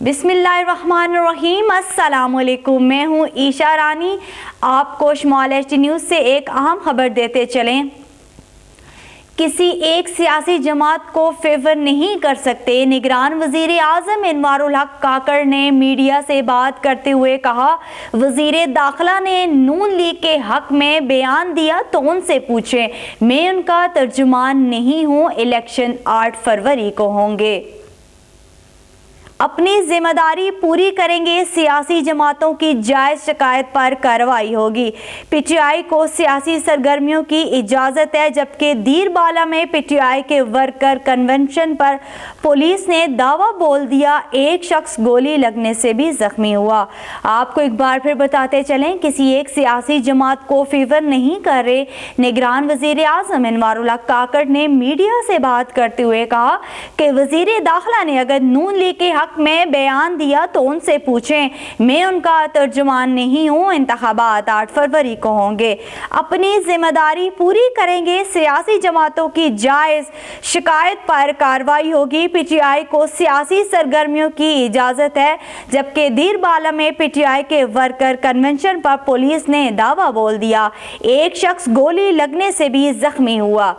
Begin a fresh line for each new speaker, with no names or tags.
बिस्मिल्लाहिर्रहमानिर्रहीम। अस्सलाम वालेकुम। मैं हूँ ईशा रानी। आपको शुमाल एचडी न्यूज़ से एक अहम खबर देते चलें। किसी एक सियासी जमात को फेवर नहीं कर सकते। निगरान वज़ीर आज़म अनवारुल हक काकड़ ने मीडिया से बात करते हुए कहा, वज़ीर दाखिला ने नून लीग के हक में बयान दिया तो उनसे पूछें, मैं उनका तर्जुमान नहीं हूँ। इलेक्शन 8 फरवरी को होंगे। अपनी जिम्मेदारी पूरी करेंगे। सियासी जमातों की जायज़ शिकायत पर कार्रवाई होगी। पीटीआई को सियासी सरगर्मियों की इजाज़त है, जबकि दीरबाला में पीटीआई के वर्कर कन्वेंशन पर पुलिस ने दावा बोल दिया। एक शख्स गोली लगने से भी जख्मी हुआ। आपको एक बार फिर बताते चलें, किसी एक सियासी जमात को फेवर नहीं कर रहे। निगरान वज़ीर आज़म अनवारुल हक काकड़ ने मीडिया से बात करते हुए कहा कि वज़ीर दाखिला ने अगर नून लीग के हक में बयान दिया तो उनसे पूछें, मैं उनका तर्जुमान नहीं हूँ। इंतखाबात 8 फरवरी को होंगे। अपनी जिम्मेदारी पूरी करेंगे। सियासी जमातों की जायज़ शिकायत पर कार्रवाई होगी। पीटीआई को सियासी सरगर्मियों की इजाज़त है, जबकि दीरबाला में पीटीआई के वर्कर कन्वेंशन पर पुलिस ने दावा बोल दिया। एक शख्स गोली लगने से भी जख्मी हुआ।